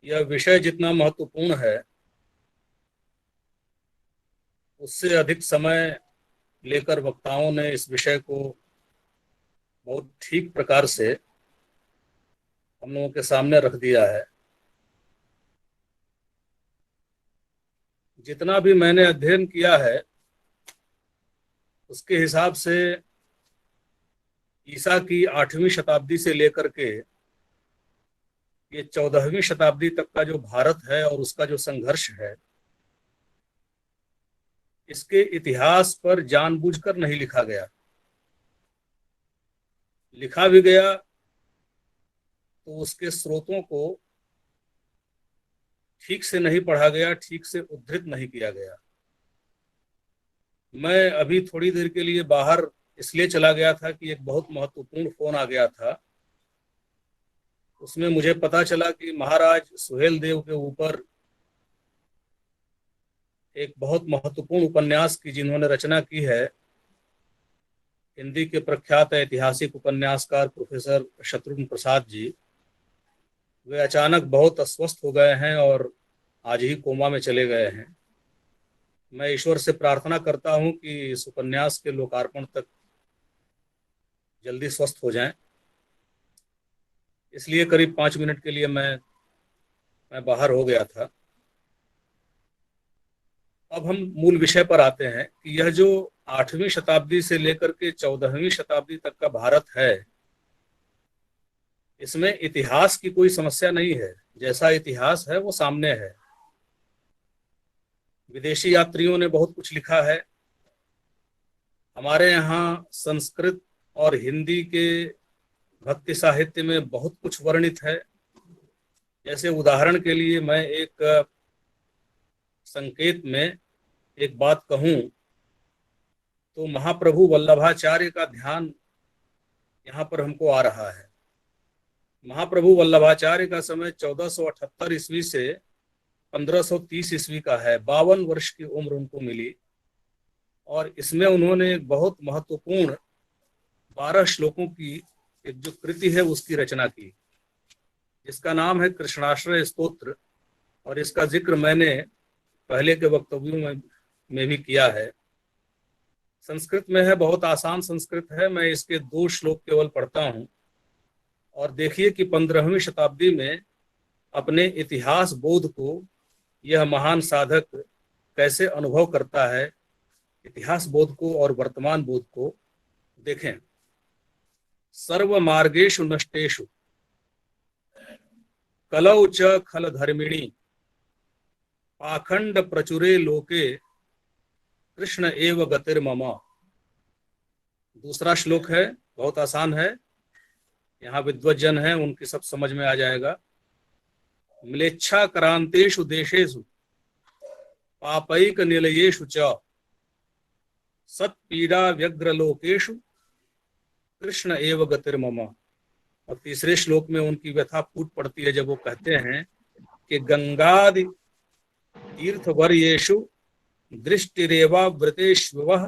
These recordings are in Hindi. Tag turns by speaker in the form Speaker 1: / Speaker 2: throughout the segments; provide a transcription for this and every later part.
Speaker 1: यह विषय जितना महत्वपूर्ण है उससे अधिक समय लेकर वक्ताओं ने इस विषय को बहुत ठीक प्रकार से हम लोगों के सामने रख दिया है। जितना भी मैंने अध्ययन किया है उसके हिसाब से ईसा की 8वीं शताब्दी से लेकर के ये 14वीं शताब्दी तक का जो भारत है और उसका जो संघर्ष है, इसके इतिहास पर जानबूझकर नहीं लिखा गया। लिखा भी गया तो उसके स्रोतों को ठीक से नहीं पढ़ा गया, ठीक से उद्धृत नहीं किया गया। मैं अभी थोड़ी देर के लिए बाहर इसलिए चला गया था कि एक बहुत महत्वपूर्ण फोन आ गया था। उसमें मुझे पता चला कि महाराज सुहेल देव के ऊपर एक बहुत महत्वपूर्ण उपन्यास की जिन्होंने रचना की है, हिंदी के प्रख्यात ऐतिहासिक उपन्यासकार प्रोफेसर शत्रुघ्न प्रसाद जी, वे अचानक बहुत अस्वस्थ हो गए हैं और आज ही कोमा में चले गए हैं। मैं ईश्वर से प्रार्थना करता हूं कि इस उपन्यास के लोकार्पण तक जल्दी स्वस्थ हो जाएं। इसलिए करीब 5 मिनट के लिए मैं बाहर हो गया था। अब हम मूल विषय पर आते हैं कि यह जो 8वीं शताब्दी से लेकर के 14वीं शताब्दी तक का भारत है, इसमें इतिहास की कोई समस्या नहीं है। जैसा इतिहास है वो सामने है। विदेशी यात्रियों ने बहुत कुछ लिखा है। हमारे यहाँ संस्कृत और हिंदी के भक्ति साहित्य में बहुत कुछ वर्णित है। जैसे उदाहरण के लिए मैं एक संकेत में एक बात कहूं तो महाप्रभु वल्लभाचार्य का ध्यान यहाँ पर हमको आ रहा है। महाप्रभु वल्लभाचार्य का समय 1478 ईस्वी से 1530 ईस्वी का है। 52 वर्ष की उम्र उनको मिली और इसमें उन्होंने एक बहुत महत्वपूर्ण 12 श्लोकों की एक जो कृति है उसकी रचना की, जिसका नाम है कृष्णाश्रय स्तोत्र। और इसका जिक्र मैंने पहले के वक्तव्यों में भी किया है। संस्कृत में है, बहुत आसान संस्कृत है। मैं इसके 2 श्लोक केवल पढ़ता हूं और देखिए कि 15वीं शताब्दी में अपने इतिहास बोध को यह महान साधक कैसे अनुभव करता है। इतिहास बोध को और वर्तमान बोध को देखें। सर्व मार्गेषु नष्टेषु कलौ च खल धर्मिणी पाखंड प्रचुरे लोके कृष्ण एव गतिर्मम। दूसरा श्लोक है, बहुत आसान है, यहाँ विद्वज्जन है, उनकी सब समझ में आ जाएगा। म्लेच्छा करांतेषु देशेषु पापैक निलयेषु च सत्पीडा व्यग्रलोकेषु कृष्ण एव गतिर्मम। और तीसरे श्लोक में उनकी व्यथा फूट पड़ती है जब वो कहते हैं कि गंगादि तीर्थवर्येषु दृष्टिरेवा व्रतेष्वः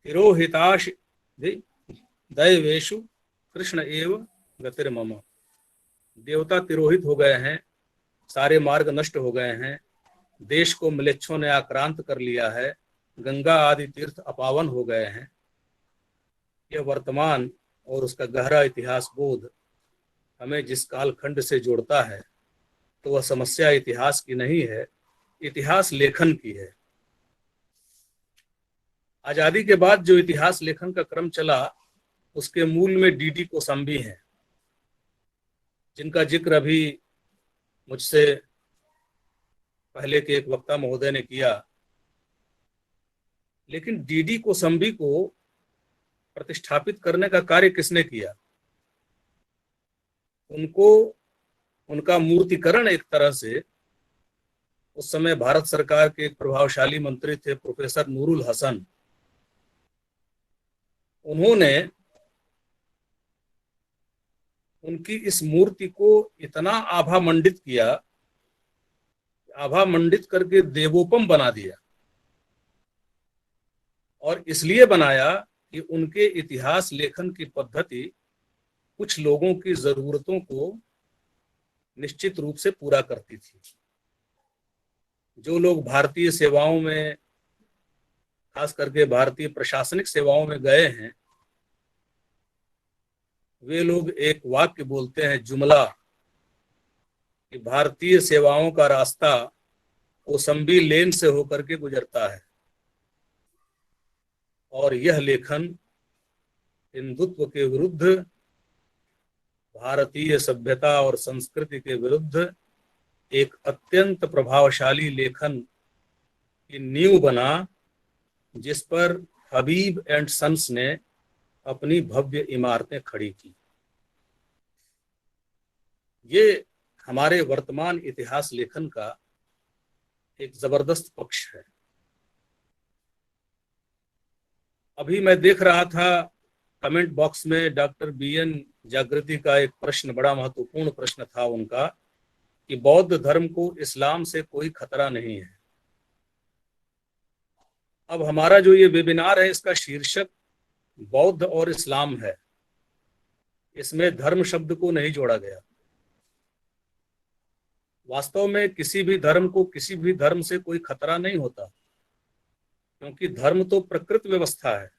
Speaker 1: तिरोहिताश दैवेषु कृष्ण एव गतिर्मम। देवता तिरोहित हो गए हैं, सारे मार्ग नष्ट हो गए हैं, देश को म्लेच्छों ने आक्रांत कर लिया है, गंगा आदि तीर्थ अपावन हो गए हैं। यह वर्तमान और उसका गहरा इतिहास बोध हमें जिस कालखंड से जोड़ता है, तो वह समस्या इतिहास की नहीं है, इतिहास लेखन की है। आजादी के बाद जो इतिहास लेखन का क्रम चला उसके मूल में डीडी कोसंबी हैं, जिनका जिक्र अभी मुझसे पहले के एक वक्ता महोदय ने किया। लेकिन डीडी कोसंबी को प्रतिष्ठापित करने का कार्य किसने किया? उनको उनका मूर्तिकरण एक तरह से उस समय भारत सरकार के एक प्रभावशाली मंत्री थे प्रोफेसर नूरुल हसन। उन्होंने उनकी इस मूर्ति को इतना आभामंडित किया, आभामंडित करके देवोपम बना दिया। और इसलिए बनाया कि उनके इतिहास लेखन की पद्धति कुछ लोगों की जरूरतों को निश्चित रूप से पूरा करती थी। जो लोग भारतीय सेवाओं में, खास करके भारतीय प्रशासनिक सेवाओं में गए हैं, वे लोग एक वाक्य बोलते हैं, जुमला, कि भारतीय सेवाओं का रास्ता कौसंबी लेन से होकर के गुजरता है। और यह लेखन हिंदुत्व के विरुद्ध, भारतीय सभ्यता और संस्कृति के विरुद्ध एक अत्यंत प्रभावशाली लेखन की नींव बना, जिस पर हबीब एंड सन्स ने अपनी भव्य इमारतें खड़ी की। ये हमारे वर्तमान इतिहास लेखन का एक जबरदस्त पक्ष है। अभी मैं देख रहा था कमेंट बॉक्स में डॉक्टर BN जागृति का एक प्रश्न, बड़ा महत्वपूर्ण प्रश्न था उनका, कि बौद्ध धर्म को इस्लाम से कोई खतरा नहीं है। अब हमारा जो ये वेबिनार है, इसका शीर्षक बौद्ध और इस्लाम है। इसमें धर्म शब्द को नहीं जोड़ा गया। वास्तव में किसी भी धर्म को किसी भी धर्म से कोई खतरा नहीं होता, क्योंकि धर्म तो प्रकृत व्यवस्था है।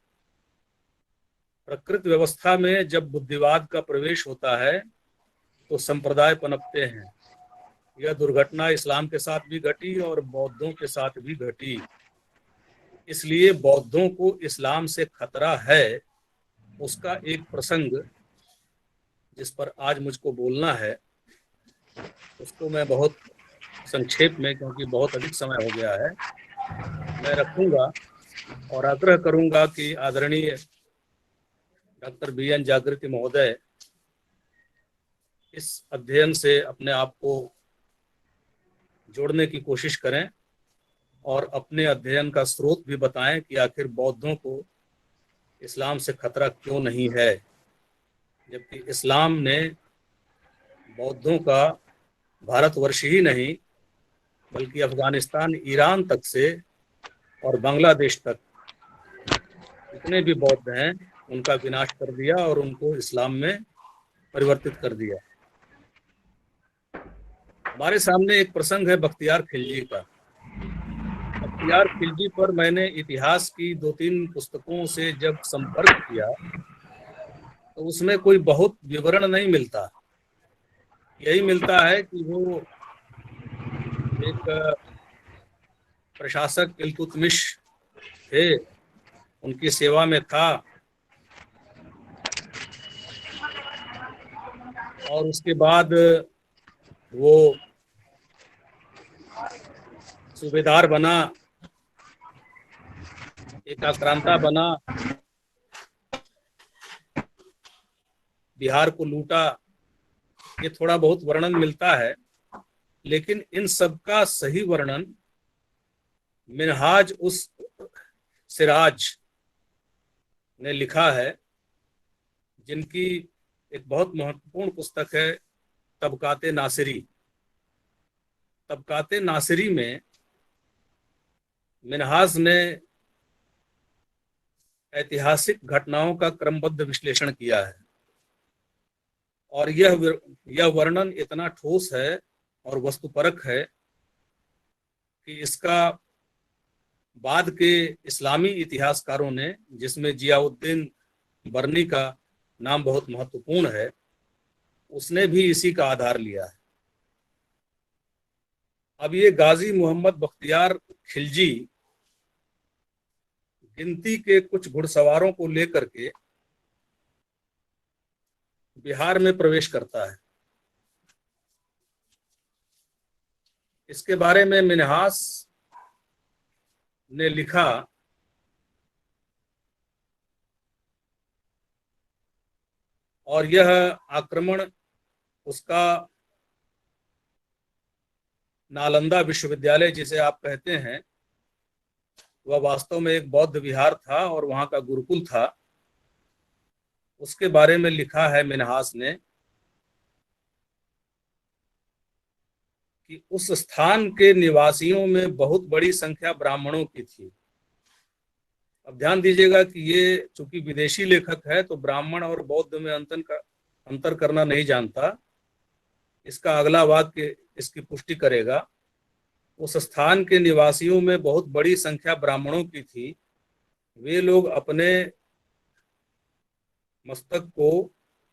Speaker 1: प्रकृत व्यवस्था में जब बुद्धिवाद का प्रवेश होता है तो संप्रदाय पनपते हैं। यह दुर्घटना इस्लाम के साथ भी घटी और बौद्धों के साथ भी घटी। इसलिए बौद्धों को इस्लाम से खतरा है, उसका एक प्रसंग जिस पर आज मुझको बोलना है, उसको मैं बहुत संक्षेप में, क्योंकि बहुत अधिक समय हो गया है, मैं रखूंगा और आग्रह करूंगा कि आदरणीय डॉक्टर BN जागृति महोदय इस अध्ययन से अपने आप को जोड़ने की कोशिश करें और अपने अध्ययन का स्रोत भी बताएं कि आखिर बौद्धों को इस्लाम से खतरा क्यों नहीं है, जबकि इस्लाम ने बौद्धों का भारतवर्ष ही नहीं बल्कि अफगानिस्तान, ईरान तक से और बांग्लादेश तक जितने भी बौद्ध हैं उनका विनाश कर दिया और उनको इस्लाम में परिवर्तित कर दिया। हमारे सामने एक प्रसंग है बख्तियार खिलजी का। बख्तियार खिलजी पर मैंने इतिहास की 2-3 पुस्तकों से जब संपर्क किया तो उसमें कोई बहुत विवरण नहीं मिलता। यही मिलता है कि वो एक प्रशासक इल्तुतमिश थे, उनकी सेवा में था, और उसके बाद वो सूबेदार बना, एक आक्रांता बना, बिहार को लूटा। ये थोड़ा बहुत वर्णन मिलता है, लेकिन इन सब का सही वर्णन मिनहाज उस सिराज ने लिखा है, जिनकी एक बहुत महत्वपूर्ण पुस्तक है तबकाते नासिरी। तबकाते नासिरी में मिनहाज ने ऐतिहासिक घटनाओं का क्रमबद्ध विश्लेषण किया है, और यह वर्णन इतना ठोस है और वस्तुपरक है कि इसका बाद के इस्लामी इतिहासकारों ने, जिसमें जियाउद्दीन बर्नी का नाम बहुत महत्वपूर्ण है, उसने भी इसी का आधार लिया है। अब ये गाजी मोहम्मद बख्तियार खिलजी गिनती के कुछ घुड़सवारों को लेकर के बिहार में प्रवेश करता है। इसके बारे में मिन्हास ने लिखा, और यह आक्रमण उसका नालंदा विश्वविद्यालय जिसे आप कहते हैं, वह वास्तव में एक बौद्ध विहार था और वहां का गुरुकुल था। उसके बारे में लिखा है मिन्हास ने कि उस स्थान के निवासियों में बहुत बड़ी संख्या ब्राह्मणों की थी। अब ध्यान दीजिएगा कि ये चूंकि विदेशी लेखक है तो ब्राह्मण और बौद्ध में अंतर करना नहीं जानता, इसका अगला वाक्य इसकी पुष्टि करेगा। उस स्थान के निवासियों में बहुत बड़ी संख्या ब्राह्मणों की थी। वे लोग अपने मस्तक को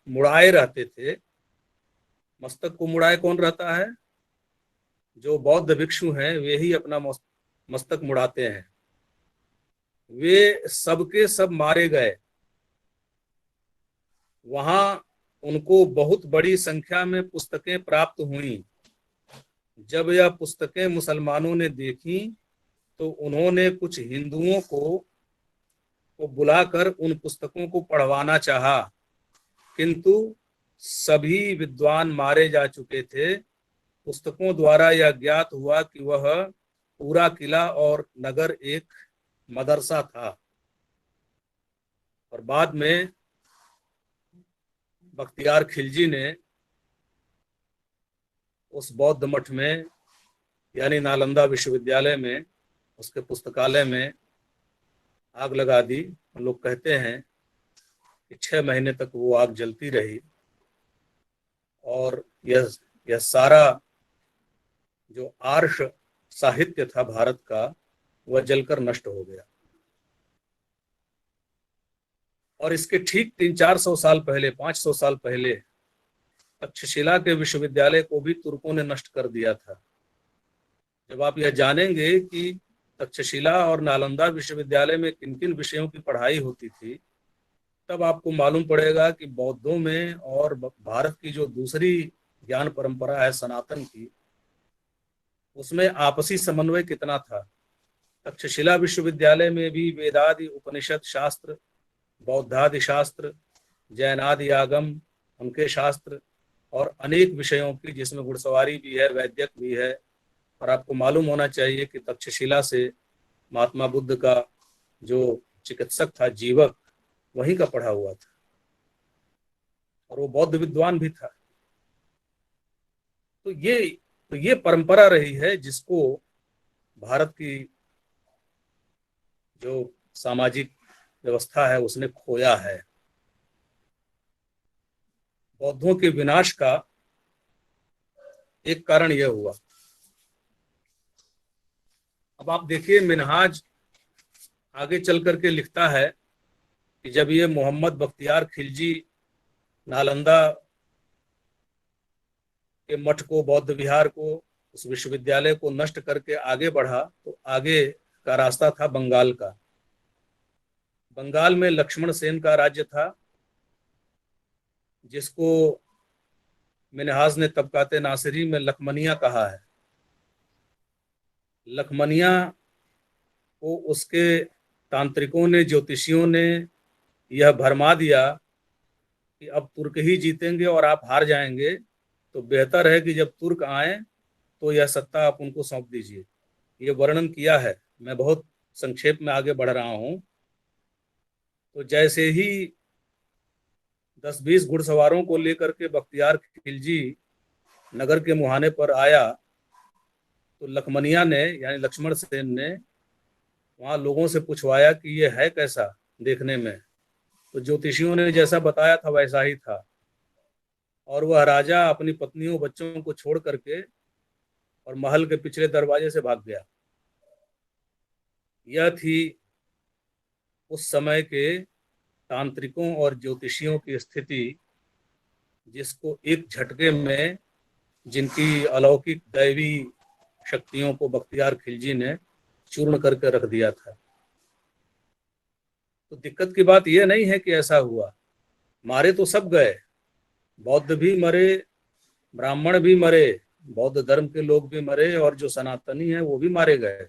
Speaker 1: मुड़ाए रहते थे। मस्तक को मुड़ाए कौन रहता है? जो बौद्ध भिक्षु हैं वे ही अपना मस्तक मुड़ाते हैं। वे सबके सब मारे गए। वहां उनको बहुत बड़ी संख्या में पुस्तकें प्राप्त हुई। जब यह पुस्तकें मुसलमानों ने देखी तो उन्होंने कुछ हिंदुओं को बुलाकर उन पुस्तकों को पढ़वाना चाहा, किंतु सभी विद्वान मारे जा चुके थे। पुस्तकों द्वारा यह ज्ञात हुआ कि वह पूरा किला और नगर एक मदरसा था। और बाद में बख्तियार खिलजी ने उस बौद्ध मठ में यानी नालंदा विश्वविद्यालय में, उसके पुस्तकालय में आग लगा दी। लोग कहते हैं कि 6 महीने तक वो आग जलती रही और यह सारा जो आर्ष साहित्य था भारत का वह जलकर नष्ट हो गया। और इसके ठीक 300-400 साल पहले, 500 साल पहले तक्षशिला के विश्वविद्यालय को भी तुर्कों ने नष्ट कर दिया था। जब आप यह जानेंगे कि तक्षशिला और नालंदा विश्वविद्यालय में किन किन विषयों की पढ़ाई होती थी, तब आपको मालूम पड़ेगा कि बौद्धों में और भारत की जो दूसरी ज्ञान परंपरा है सनातन की, उसमें आपसी समन्वय कितना था। तक्षशिला विश्वविद्यालय में भी वेदादि उपनिषद शास्त्र, बौद्धादि शास्त्र, जैनादि आगम, उनके शास्त्र और अनेक विषयों की, जिसमें घुड़सवारी भी है, वैद्यक भी है। और आपको मालूम होना चाहिए कि तक्षशिला से महात्मा बुद्ध का जो चिकित्सक था जीवक, वहीं का पढ़ा हुआ था और वो बौद्ध विद्वान भी था। तो ये परंपरा रही है जिसको भारत की जो सामाजिक व्यवस्था है उसने खोया है। बौद्धों के विनाश का एक कारण यह हुआ। अब आप देखिए, मिनहाज आगे चल करके लिखता है कि जब ये मोहम्मद बख्तियार खिलजी नालंदा के मठ को, बौद्ध विहार को, उस विश्वविद्यालय को नष्ट करके आगे बढ़ा, तो आगे का रास्ता था बंगाल का। बंगाल में लक्ष्मण सेन का राज्य था, जिसको मिनहाज ने तबकाते नासिरी में लखमनिया कहा है। लखमनिया को उसके तांत्रिकों ने, ज्योतिषियों ने यह भरमा दिया कि अब तुर्क ही जीतेंगे और आप हार जाएंगे, तो बेहतर है कि जब तुर्क आए तो यह सत्ता आप उनको सौंप दीजिए। ये वर्णन किया है, मैं बहुत संक्षेप में आगे बढ़ रहा हूं। तो जैसे ही 10-20 घुड़सवारों को लेकर के बख्तियार खिलजी नगर के मुहाने पर आया, तो लखमनिया ने यानी लक्ष्मण सेन ने वहाँ लोगों से पूछवाया कि ये है कैसा देखने में। तो ज्योतिषियों ने जैसा बताया था वैसा ही था। और वह राजा अपनी पत्नियों बच्चों को छोड़ करके और महल के पिछले दरवाजे से भाग गया। यह थी उस समय के तांत्रिकों और ज्योतिषियों की स्थिति, जिसको एक झटके में, जिनकी अलौकिक दैवी शक्तियों को बख्तियार खिलजी ने चूर्ण करके रख दिया था। तो दिक्कत की बात यह नहीं है कि ऐसा हुआ, मारे तो सब गए, बौद्ध भी मरे, ब्राह्मण भी मरे, बौद्ध धर्म के लोग भी मरे और जो सनातनी हैं वो भी मारे गए।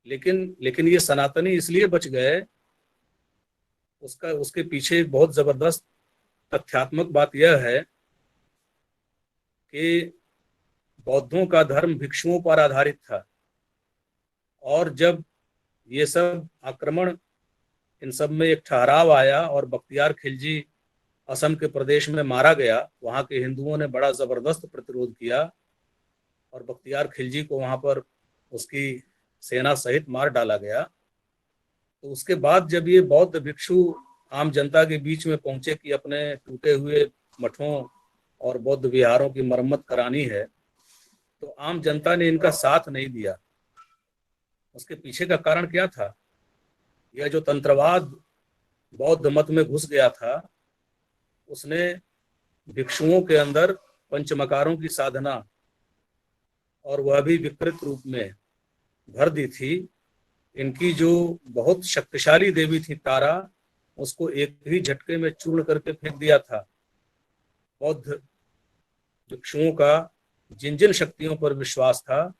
Speaker 1: लेकिन ये सनातनी इसलिए बच गए, उसके पीछे एक बहुत जबरदस्त तथ्यात्मक बात यह है कि बौद्धों का धर्म भिक्षुओं पर आधारित था। और जब ये सब आक्रमण, इन सब में एक ठहराव आया और बख्तियार खिलजी असम के प्रदेश में मारा गया, वहाँ के हिंदुओं ने बड़ा ज़बरदस्त प्रतिरोध किया और बख्तियार खिलजी को वहाँ पर उसकी सेना सहित मार डाला गया। तो उसके बाद जब ये बौद्ध भिक्षु आम जनता के बीच में पहुंचे कि अपने टूटे हुए मठों और बौद्ध विहारों की मरम्मत करानी है, तो आम जनता ने इनका साथ नहीं दिया। उसके पीछे का कारण क्या था? यह जो तंत्रवाद बौद्ध मत में घुस गया था, उसने भिक्षुओं के अंदर पंचमकारों की साधना, और वह भी विकृत रूप में, भर दी थी। इनकी जो बहुत शक्तिशाली देवी थी तारा, उसको एक ही झटके में चूर्ण करके फेंक दिया था। बौद्ध भिक्षुओं का जिन जिन शक्तियों पर विश्वास था,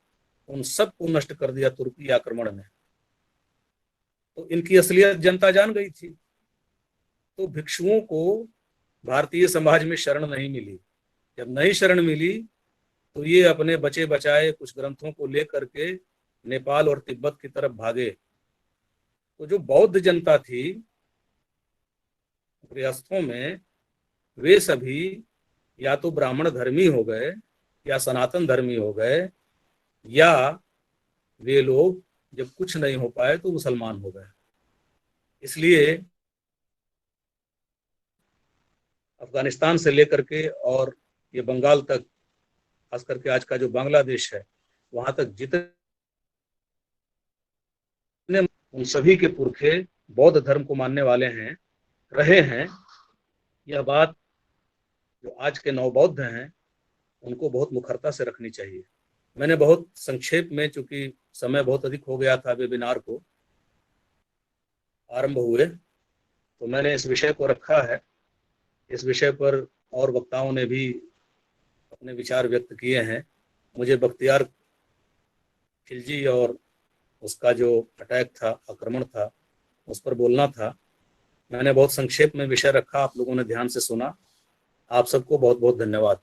Speaker 1: उन सबको नष्ट कर दिया तुर्की आक्रमण में। तो इनकी असलियत जनता जान गई थी। तो भिक्षुओं को भारतीय समाज में शरण नहीं मिली। जब नहीं शरण मिली, तो ये अपने बचे बचाए कुछ ग्रंथों को लेकर के नेपाल और तिब्बत की तरफ भागे। तो जो बौद्ध जनता थी गृहस्थों में, वे सभी या तो ब्राह्मण धर्मी हो गए, या सनातन धर्मी हो गए, या वे लोग जब कुछ नहीं हो पाए तो मुसलमान हो गए। इसलिए अफगानिस्तान से लेकर के और ये बंगाल तक, खास करके आज का जो बांग्लादेश है, वहां तक जितने, उन सभी के पुरखे बौद्ध धर्म को मानने वाले हैं, रहे हैं। यह बात जो आज के नवबौद्ध हैं, उनको बहुत मुखरता से रखनी चाहिए। मैंने बहुत संक्षेप में, चूंकि समय बहुत अधिक हो गया था वेबिनार को आरंभ हुए, तो मैंने इस विषय को रखा है। इस विषय पर और वक्ताओं ने भी अपने विचार व्यक्त किए हैं। मुझे बख्तियार खिलजी और उसका जो अटैक था, आक्रमण था, उस पर बोलना था। मैंने बहुत संक्षेप में विषय रखा, आप लोगों ने ध्यान से सुना। आप सबको बहुत बहुत धन्यवाद।